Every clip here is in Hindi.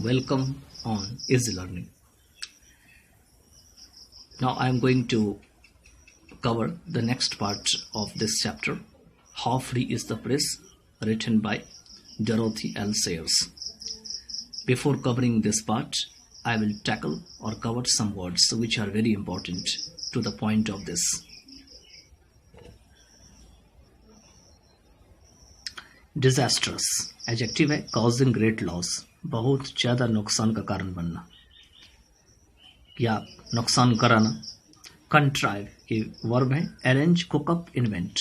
Welcome on Easy Learning. Now I am going to cover the next part of this chapter, How Free is the Press, written by Dorothy L. Sayers. Before covering this part, I will tackle or cover some words which are very important to the point of this. Disastrous adjective है, causing great loss, बहुत ज़्यादा नुकसान का कारण बनना या नुकसान कराना. कंट्राइव ये वर्ब है, अरेंज, कुक अप, इन्वेंट,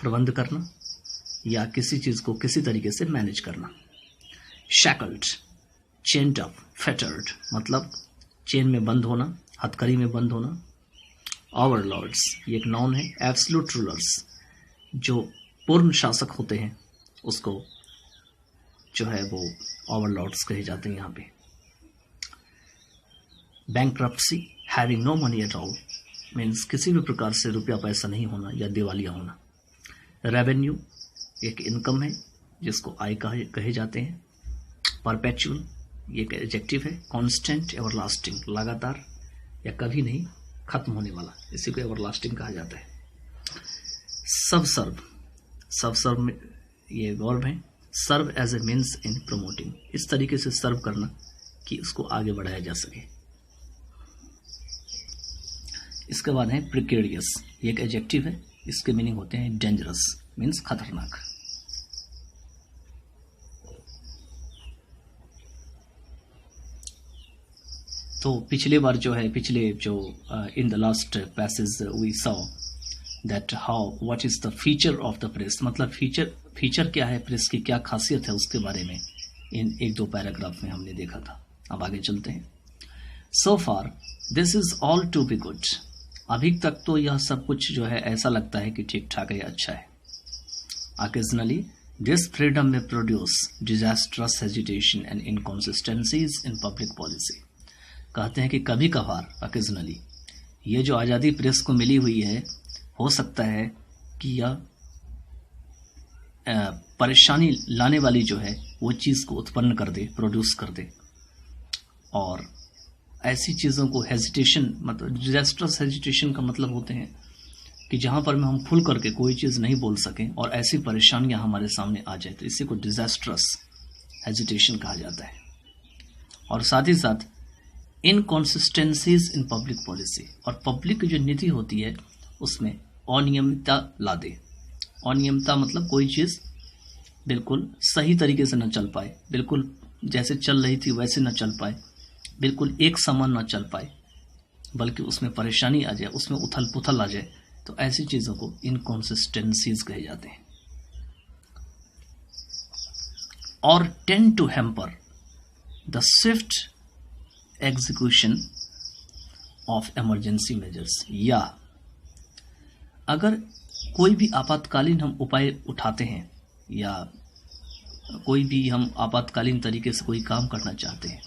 प्रबंध करना या किसी चीज़ को किसी तरीके से मैनेज करना. शैकल्ड, चेन्ड अप, फेटर्ड मतलब चेन में बंद होना, हथकड़ी में बंद होना. ओवरलॉर्ड्स ये एक नाउन है. एब्सोल्यूट रूलर्स जो पूर्ण शासक होते हैं उसको जो है वो ओवरलॉर्ड्स कहे जाते हैं यहाँ पे. Bankruptcy, having no money at all means किसी भी प्रकार से रुपया पैसा नहीं होना या दिवालिया होना. रेवेन्यू एक इनकम है जिसको आय कहे जाते हैं. परपेचुअल ये एक एडजेक्टिव है. कांस्टेंट, एवरलास्टिंग लगातार या कभी नहीं खत्म होने वाला, इसी को एवरलास्टिंग कहा जाता है. सबसर्व में ये वर्ब है. Serve as a means in promoting, इस तरीके से सर्व करना कि उसको आगे बढ़ाया जा सके. इसके बाद है प्रिकेरियस, ये एक एडजेक्टिव है. इसके मीनिंग होते हैं डेंजरस मीन्स खतरनाक. तो पिछले in the last passage we saw that what is the feature of the press, मतलब फीचर क्या है प्रेस की, क्या खासियत है उसके बारे में इन एक दो पैराग्राफ में हमने देखा था. अब आगे चलते हैं. So far this is all to be good, अभी तक तो यह सब कुछ जो है ऐसा लगता है कि ठीक ठाक है, अच्छा है. Occasionally this freedom may produce disastrous hesitation and inconsistencies in public policy. कहते हैं कि कभी कभार, ऑकेजनली, ये जो आज़ादी प्रेस को मिली हुई है हो सकता है कि यह परेशानी लाने वाली जो है वो चीज़ को उत्पन्न कर दे, प्रोड्यूस कर दे. और ऐसी चीज़ों को हेजिटेशन, मतलब डिजास्ट्रस हेजिटेशन का मतलब होते हैं कि जहाँ पर हम खुल करके कोई चीज़ नहीं बोल सकें और ऐसी परेशानियाँ हमारे सामने आ जाए, तो इसी को डिजास्ट्रस हेजिटेशन कहा जाता है. और साथ ही साथ इनकॉन्सिस्टेंसीज इन पब्लिक पॉलिसी, और पब्लिक की जो नीति होती है उसमें अनियमितता ला दे. अनियमितता मतलब कोई चीज़ बिल्कुल सही तरीके से न चल पाए, बिल्कुल जैसे चल रही थी वैसे न चल पाए, बिल्कुल एक समान न चल पाए, बल्कि उसमें परेशानी आ जाए, उसमें उथल पुथल आ जाए, तो ऐसी चीज़ों को इनकॉन्सिस्टेंसीज कहे जाते हैं. और tend to hamper the swift execution of emergency measures, या अगर कोई भी आपातकालीन हम उपाय उठाते हैं या कोई भी हम आपातकालीन तरीके से कोई काम करना चाहते हैं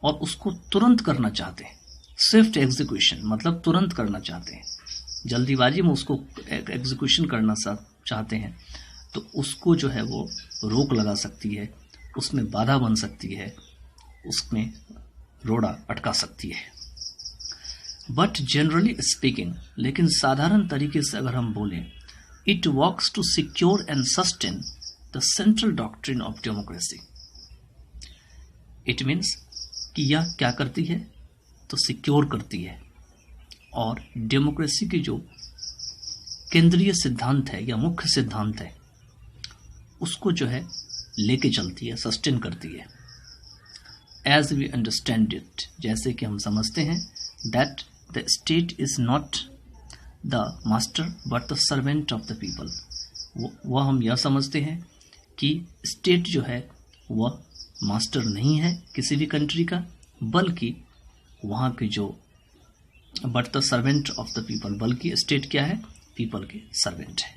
और उसको तुरंत करना चाहते हैं, स्विफ्ट एग्जीक्यूशन मतलब तुरंत करना चाहते हैं, जल्दीबाजी में उसको एग्जीक्यूशन करना चाहते हैं, तो उसको जो है वो रोक लगा सकती है, उसमें बाधा बन सकती है, उसमें रोड़ा अटका सकती है. बट जनरली स्पीकिंग, लेकिन साधारण तरीके से अगर हम बोलें, it works to secure and sustain the central doctrine of democracy. It means कि यह क्या करती है, तो सिक्योर करती है और डेमोक्रेसी की जो केंद्रीय सिद्धांत है या मुख्य सिद्धांत है उसको जो है लेके चलती है, सस्टेन करती है. एज वी अंडरस्टैंड इट, जैसे कि हम समझते हैं, that the state is not the master but the servant of the people. वह हम यह समझते हैं कि स्टेट जो है वह मास्टर नहीं है किसी भी कंट्री का, बल्कि वहाँ की जो but the servant of the people, बल्कि स्टेट क्या है, पीपल के सर्वेंट है.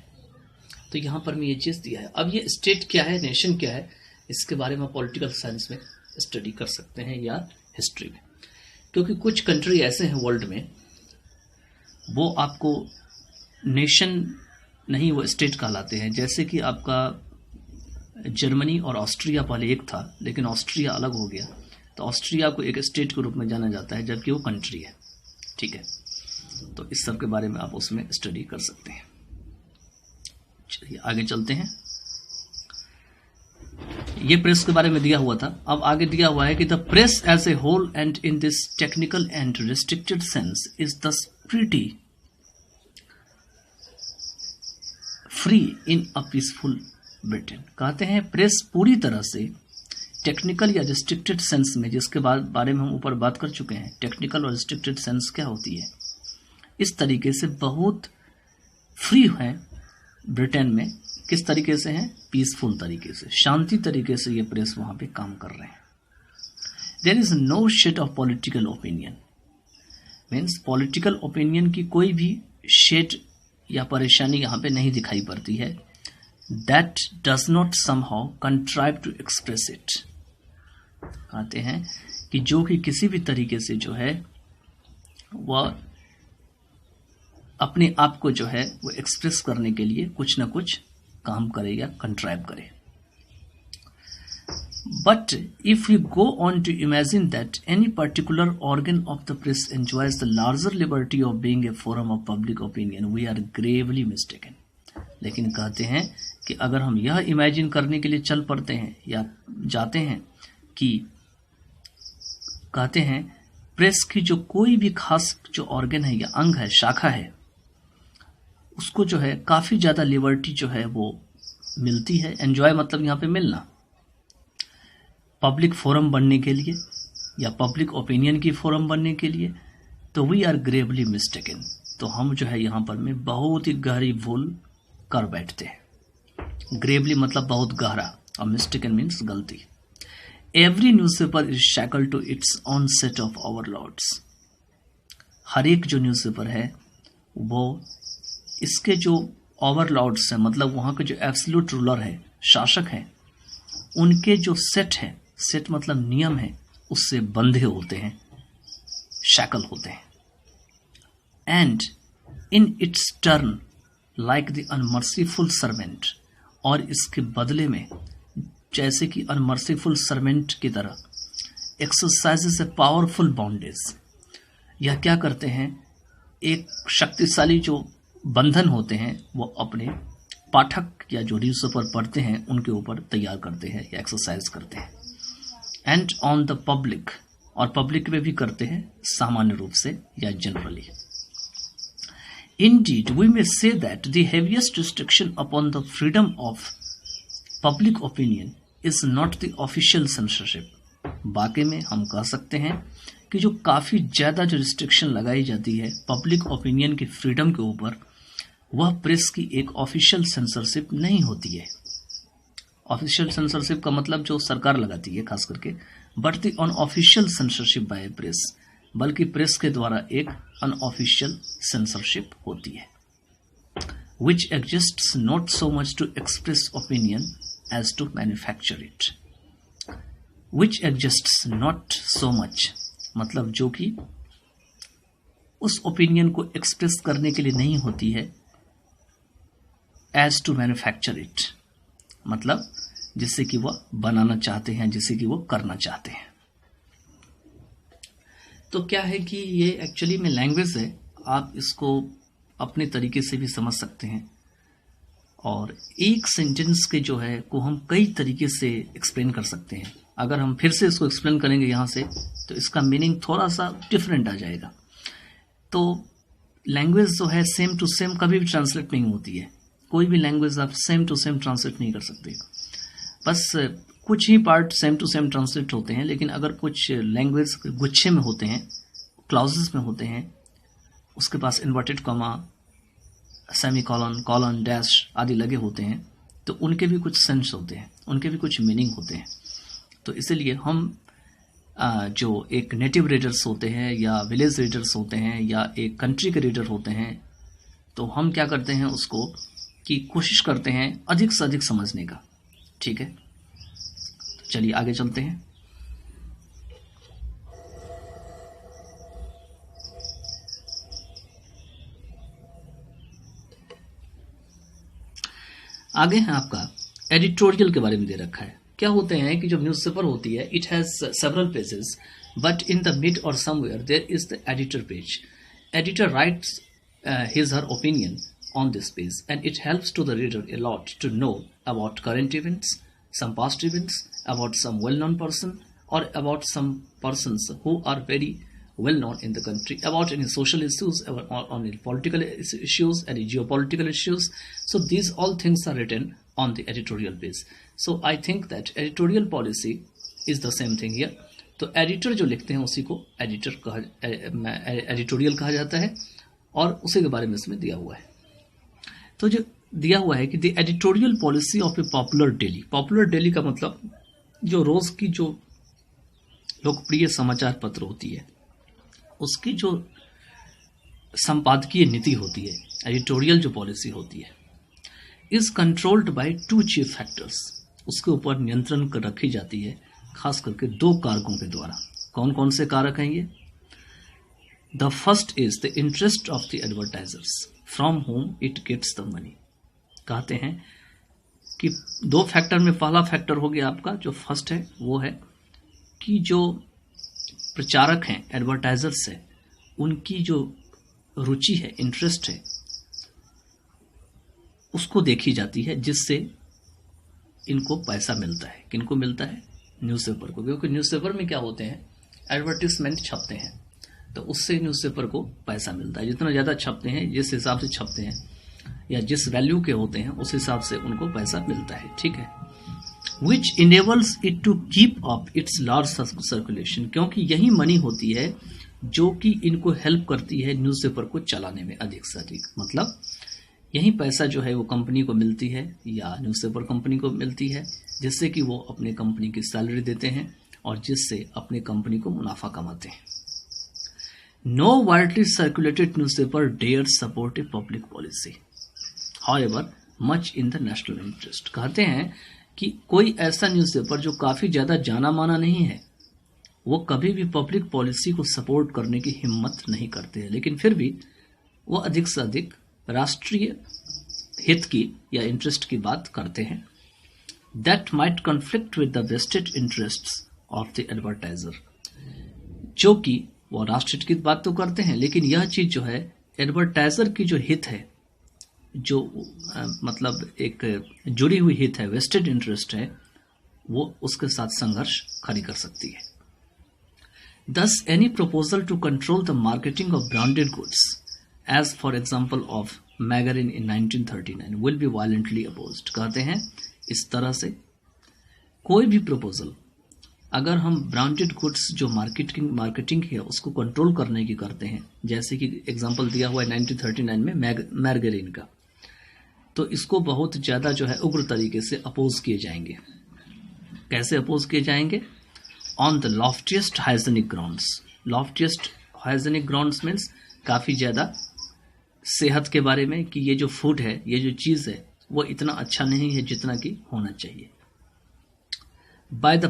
तो यहाँ पर मैं ये चीज़ दिया है. अब ये स्टेट क्या है, नेशन क्या है, इसके बारे में पॉलिटिकल साइंस में स्टडी कर सकते हैं या हिस्ट्री में, क्योंकि कुछ कंट्री ऐसे हैं वर्ल्ड में वो आपको नेशन नहीं, वो स्टेट कहलाते हैं. जैसे कि आपका जर्मनी और ऑस्ट्रिया पहले एक था, लेकिन ऑस्ट्रिया अलग हो गया, तो ऑस्ट्रिया को एक स्टेट के रूप में जाना जाता है, जबकि वो कंट्री है। ठीक है, तो इस सब के बारे में आप उसमें स्टडी कर सकते हैं। चलिए आगे चलते हैं। ये प्रेस के बारे में दिया हुआ था। अब आगे दिया हुआ है कि the press as a whole and in this technical and restricted sense is thus pretty free in a peaceful Britain. कहते हैं प्रेस पूरी तरह से टेक्निकल या रिस्ट्रिक्टेड सेंस में, जिसके बारे में हम ऊपर बात कर चुके हैं, टेक्निकल और रिस्ट्रिक्टेड सेंस क्या होती है, इस तरीके से बहुत फ्री है ब्रिटेन में। किस तरीके से हैं? पीसफुल तरीके से, शांति तरीके से ये प्रेस वहां पे काम कर रहे हैं। There is no shade of political opinion, means political opinion की कोई भी शेड या परेशानी यहाँ पे नहीं दिखाई पड़ती है। That does not somehow contrive to express it. कहते हैं कि जो कि किसी भी तरीके से जो है वह अपने आप को जो है वो एक्सप्रेस करने के लिए कुछ ना कुछ काम करे या कंट्राइव करे। But if we go on to imagine that any particular organ of the press enjoys the larger liberty of being a forum of public opinion, we are gravely mistaken. लेकिन कहते हैं कि अगर हम यह इमेजिन करने के लिए चल पड़ते हैं या जाते हैं कि कहते हैं प्रेस की जो कोई भी खास जो ऑर्गन है या अंग है, शाखा है, उसको जो है काफ़ी ज़्यादा लिबर्टी जो है वो मिलती है। एंजॉय मतलब यहाँ पे मिलना, पब्लिक फोरम बनने के लिए या पब्लिक ओपिनियन की फोरम बनने के लिए, तो वी आर ग्रेवली मिस्टेकन। तो हम जो है यहाँ पर में बहुत ही गहरी भूल कर बैठते हैं। ग्रेवली मतलब बहुत गहरा और मिस्टेकन मीन्स गलती। Every newspaper is shackled to its own set of overlords. हर एक जो न्यूज़पेपर है वो इसके जो ओवरलॉर्ड्स हैं, मतलब वहाँ के जो एब्सोल्यूट रूलर है, शासक हैं, उनके जो सेट है, सेट मतलब नियम है, उससे बंधे होते हैं, शैकल होते हैं। And in its turn like the unmerciful servant, और इसके बदले में जैसे कि अनमर्सीफुल सर्वेंट की तरह एक्सरसाइजेस ए पावरफुल बॉन्डेज। यह क्या करते हैं? एक शक्तिशाली जो बंधन होते हैं वो अपने पाठक या जो न्यूज़पेपर पढ़ते हैं उनके ऊपर तैयार करते हैं या एक्सरसाइज करते हैं। एंड ऑन द पब्लिक, और पब्लिक में भी करते हैं सामान्य रूप से या generally. Indeed, we may say that the heaviest restriction upon the freedom of public opinion is not the official censorship. वाकई में हम कह सकते हैं कि जो काफ़ी ज़्यादा जो रिस्ट्रिक्शन लगाई जाती है पब्लिक ओपिनियन की फ्रीडम के ऊपर, वह प्रेस की एक ऑफिशियल सेंसरशिप नहीं होती है। ऑफिशियल सेंसरशिप का मतलब जो सरकार लगाती है खास करके, but the unofficial censorship by press, बल्कि प्रेस के द्वारा एक अनऑफिशियल सेंसरशिप होती है। Which exists not so much to express opinion as to manufacture it. Which exists not so much मतलब जो कि उस ओपिनियन को एक्सप्रेस करने के लिए नहीं होती है, एज टू मैन्युफैक्चर इट मतलब जिससे कि वह बनाना चाहते हैं, जिससे कि वो करना चाहते हैं। तो क्या है कि ये एक्चुअली में लैंग्वेज है, आप इसको अपने तरीके से भी समझ सकते हैं, और एक सेंटेंस के जो है को हम कई तरीके से एक्सप्लेन कर सकते हैं। अगर हम फिर से इसको एक्सप्लेन करेंगे यहाँ से तो इसका मीनिंग थोड़ा सा डिफरेंट आ जाएगा। तो लैंग्वेज जो है सेम टू सेम कभी भी ट्रांसलेट नहीं होती है। कोई भी लैंग्वेज आप सेम टू सेम ट्रांसलेट नहीं कर सकते। बस कुछ ही part same to same translate होते हैं, लेकिन अगर कुछ लैंग्वेज गुच्छे में होते हैं, क्लॉजेस में होते हैं, उसके पास inverted comma, semicolon, colon, dash आदि लगे होते हैं, तो उनके भी कुछ सेंस होते हैं, उनके भी कुछ मीनिंग होते हैं। तो इसलिए हम जो एक नेटिव रीडर्स होते हैं या विलेज रीडर्स होते हैं या एक कंट्री के रीडर होते हैं, तो हम क्या करते हैं उसको कि कोशिश करते हैं अधिक से अधिक समझने का। ठीक है, तो चलिए आगे चलते हैं। आगे है आपका एडिटोरियल के बारे में दे रखा है क्या होते हैं कि जो न्यूज़पेपर होती है, it has several pages, but in the mid और somewhere there is the editor page. Editor writes his her opinion on this page, and it helps to the reader a lot to know about current events, some past events, about some well-known person, or about some persons who are very well known in the country, about any social issues, or on any political issues, any geopolitical issues. So these all things are written on the editorial page. So I think that editorial policy is the same thing here. तो एडिटर जो लिखते हैं उसी को एडिटोरियल कहा जाता है, और उसी के बारे में इसमें दिया हुआ है. तो जो दिया हुआ है कि the editorial policy of A popular daily. Popular daily का मतलब जो रोज की जो लोकप्रिय समाचार पत्र होती है, उसकी जो संपादकीय नीति होती है, एडिटोरियल जो पॉलिसी होती है, is controlled by 2 chief factors. उसके ऊपर नियंत्रण कर रखी जाती है खास करके 2 कारकों के द्वारा. कौन कौन से कारक हैं ये? The first is the interest of the advertisers from whom it gets the money. कहते हैं कि 2 फैक्टर में पहला फैक्टर हो गया आपका जो फर्स्ट है, वो है कि जो प्रचारक हैं, एडवर्टाइजर्स है, उनकी जो रुचि है, इंटरेस्ट है, उसको देखी जाती है, जिससे इनको पैसा मिलता है. किनको मिलता है? न्यूज़पेपर को. क्योंकि न्यूज़पेपर में क्या होते हैं, एडवर्टीजमेंट छपते हैं, तो उससे न्यूज़पेपर को पैसा मिलता है. जितना ज़्यादा छपते हैं, जिस हिसाब से छपते हैं या जिस वैल्यू के होते हैं, उस हिसाब से उनको पैसा मिलता है. ठीक है. Which enables it to keep up its large circulation. क्योंकि यही मनी होती है जो कि इनको हेल्प करती है न्यूज़पेपर को चलाने में अधिक से अधिक. मतलब यही पैसा जो है वो कंपनी को मिलती है या न्यूज़पेपर कंपनी को मिलती है, जिससे कि वो अपने कंपनी की सैलरी देते हैं और जिससे अपने कंपनी को मुनाफा कमाते हैं. No widely circulated newspaper dare support a public policy, however much in the national interest. कहते हैं कि कोई ऐसा न्यूज़पेपर जो काफ़ी ज़्यादा जाना माना नहीं है, वो कभी भी पब्लिक पॉलिसी को सपोर्ट करने की हिम्मत नहीं करते हैं, लेकिन फिर भी वो अधिक से अधिक राष्ट्रीय हित की या इंटरेस्ट की बात करते हैं. That might conflict with the wasted interests of the advertiser. जो कि वो राष्ट्रहित की बात तो करते हैं, लेकिन यह चीज जो है एडवर्टाइजर की जो हित है, जो मतलब एक जुड़ी हुई हित है, वेस्टेड इंटरेस्ट है, वो उसके साथ संघर्ष खड़ी कर सकती है. Thus, any proposal to control the marketing of branded goods, as for example of Margarine in 1939, will be violently opposed. कहते हैं इस तरह से कोई भी प्रपोजल अगर हम ब्रांडेड गुड्स जो मार्केटिंग है उसको कंट्रोल करने की करते हैं, जैसे कि एग्जांपल दिया हुआ है 1939 में मैर्गरीन का, तो इसको बहुत ज़्यादा जो है उग्र तरीके से अपोज किए जाएंगे. कैसे अपोज किए जाएंगे? On the loftiest hygienic grounds. Loftiest hygienic grounds means काफ़ी ज़्यादा सेहत के बारे में कि ये जो फूड है, ये जो चीज़ है, वो इतना अच्छा नहीं है जितना कि होना चाहिए. बाय द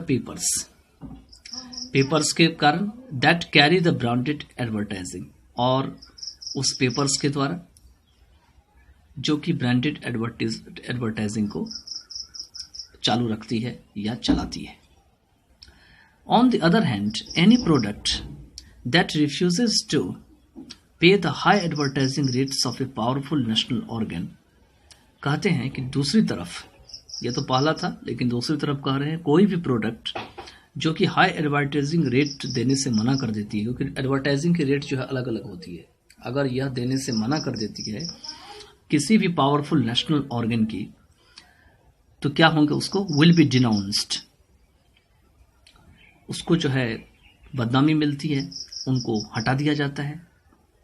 पेपर्स के कारण that carry the branded advertising, और उस पेपर्स के द्वारा जो कि ब्रांडेड एडवर्टाइजिंग को चालू रखती है या चलाती है. On the other hand, any product that refuses to pay the high advertising rates of a powerful national organ, कहते हैं कि दूसरी तरफ, ये तो पहला था लेकिन दूसरी तरफ कह रहे हैं कोई भी प्रोडक्ट जो कि हाई एडवर्टाइजिंग रेट देने से मना कर देती है, क्योंकि एडवर्टाइजिंग की रेट जो है अलग अलग होती है. अगर यह देने से मना कर देती है किसी भी पावरफुल नेशनल ऑर्गन की, तो क्या होंगे? उसको विल बी डिनाउंस्ड, उसको जो है बदनामी मिलती है, उनको हटा दिया जाता है,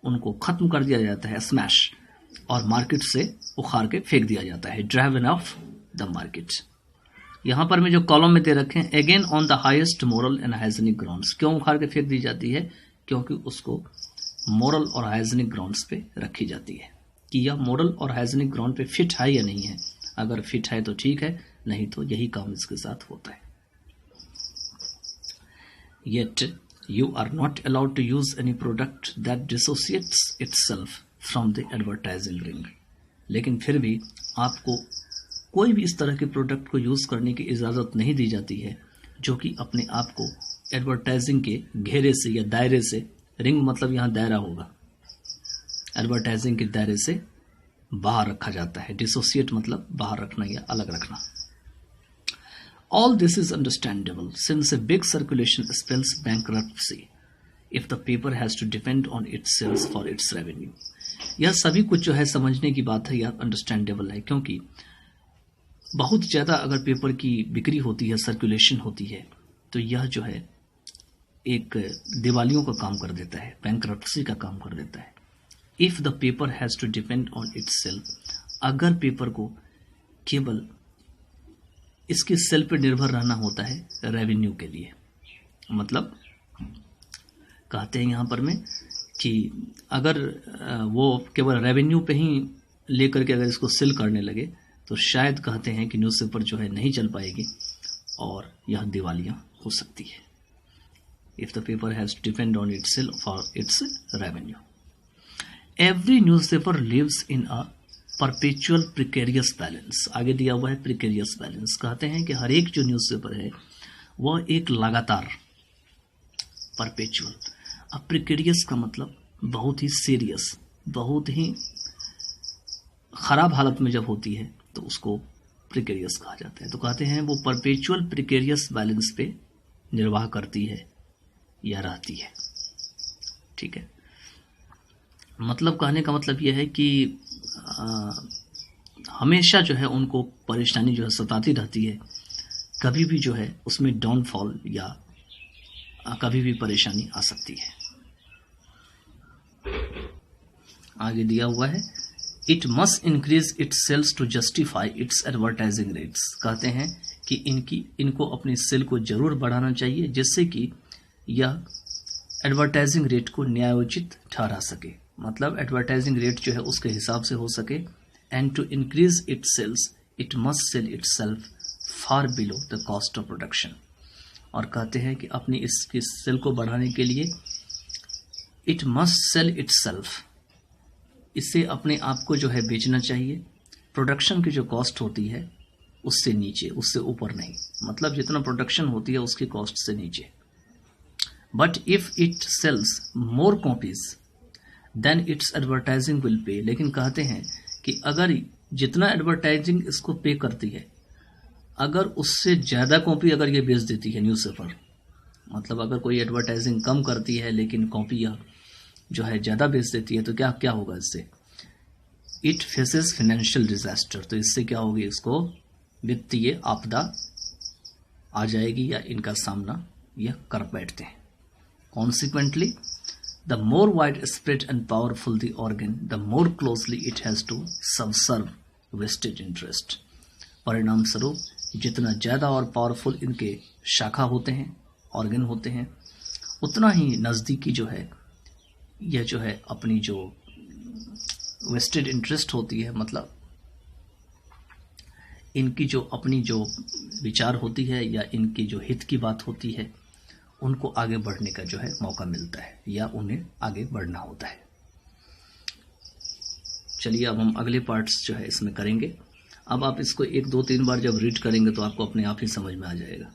उनको खत्म कर दिया जाता है, स्मैश, और मार्केट से उखाड़ के फेंक दिया जाता है, ड्राइवन ऑफ द मार्केट. यहाँ पर मैं जो कॉलम में दे रखे हैं, again on the highest moral and hygienic grounds. क्यों उखाड़ के फेंक दी जाती है? क्योंकि उसको मोरल और हाइजेनिक ग्राउंड्स पे रखी जाती है कि यह मोरल और हाइजेनिक ग्राउंड पे फिट है या नहीं है. अगर फिट है तो ठीक है, नहीं तो यही काम इसके साथ होता है. Yet you are not allowed to use any product that dissociates itself from the advertising ring. लेकिन फिर भी आपको कोई भी इस तरह के प्रोडक्ट को यूज़ करने की इजाज़त नहीं दी जाती है जो कि अपने आप को एडवर्टाइजिंग के घेरे से या दायरे से, रिंग मतलब यहाँ दायरा होगा, एडवर्टाइजिंग के दायरे से बाहर रखा जाता है। डिसोसिएट मतलब बाहर रखना या अलग रखना। All this is understandable since a big circulation spells bankruptcy if the paper has to depend on its sales for its revenue. यह सभी कुछ जो है समझने की बात है, यह अंडरस्टैंडेबल है, क्योंकि बहुत ज़्यादा अगर पेपर की बिक्री होती है, सर्कुलेशन होती है, तो यह जो है एक दिवालियों का काम कर देता है, बैंकरप्सी का काम कर देता है। If the paper has to depend on its sale, अगर पेपर को केवल इसके सेल पर निर्भर रहना होता है रेवेन्यू के लिए, मतलब कहते हैं यहाँ पर में कि अगर वो केवल रेवेन्यू पे ही लेकर के अगर इसको सेल करने लगे तो शायद कहते हैं कि न्यूज़पेपर जो है नहीं चल पाएगी और यह दिवालियाँ हो सकती है। If the paper has to depend on its sale for its revenue. Every newspaper lives in a perpetual precarious balance. आगे दिया हुआ है प्रिकेरियस बैलेंस। कहते हैं कि हर एक जो न्यूज़पेपर है वह एक लगातार, परपेचुअल। अब प्रिकेरियस का मतलब बहुत ही सीरियस, बहुत ही खराब हालत में जब होती है तो उसको प्रिकेरियस कहा जाता है। तो कहते हैं वो परपेचुअल प्रिकेरियस बैलेंस पे निर्वाह करती है या रहती है। ठीक है, मतलब कहने का मतलब यह है कि हमेशा जो है उनको परेशानी जो है सताती रहती है, कभी भी जो है उसमें डाउनफॉल या कभी भी परेशानी आ सकती है। आगे दिया हुआ है it must increase its sales to justify its advertising rates. कहते हैं कि इनको अपने सेल को जरूर बढ़ाना चाहिए जिससे कि यह एडवर्टाइजिंग रेट को न्यायोचित ठहरा सके, मतलब एडवर्टाइजिंग रेट जो है उसके हिसाब से हो सके। And to increase its sales it must sell itself far below the cost of production. और कहते हैं कि अपनी इसकी सेल को बढ़ाने के लिए इट मस्ट सेल इटसेल्फ, इससे अपने आप को जो है बेचना चाहिए प्रोडक्शन की जो कॉस्ट होती है उससे नीचे, उससे ऊपर नहीं, मतलब जितना प्रोडक्शन होती है उसकी कॉस्ट से नीचे। But if it sells more copies then its advertising will pay. लेकिन कहते हैं कि अगर जितना एडवर्टाइजिंग इसको पे करती है, अगर उससे ज़्यादा कॉपी अगर ये बेच देती है न्यूज़पेपर, मतलब अगर कोई एडवर्टाइजिंग कम करती है लेकिन कॉपी जो है ज़्यादा बेच देती है तो क्या क्या होगा इससे? It faces financial disaster. तो इससे क्या होगी, इसको वित्तीय आपदा आ जाएगी या इनका सामना यह कर बैठते हैं। Consequently the more wide spread and powerful the organ the more closely it has to subserve vested interest. परिणाम स्वरूप जितना ज़्यादा और पावरफुल इनके शाखा होते हैं, ऑर्गन होते हैं, उतना ही नज़दीकी जो है यह जो है अपनी जो वेस्टेड इंटरेस्ट होती है, मतलब इनकी जो अपनी जो विचार होती है या इनकी जो हित की बात होती है, उनको आगे बढ़ने का जो है मौका मिलता है या उन्हें आगे बढ़ना होता है। चलिए अब हम अगले पार्ट्स जो है इसमें करेंगे। अब आप इसको 1, 2, 3 बार जब रीड करेंगे तो आपको अपने आप ही समझ में आ जाएगा।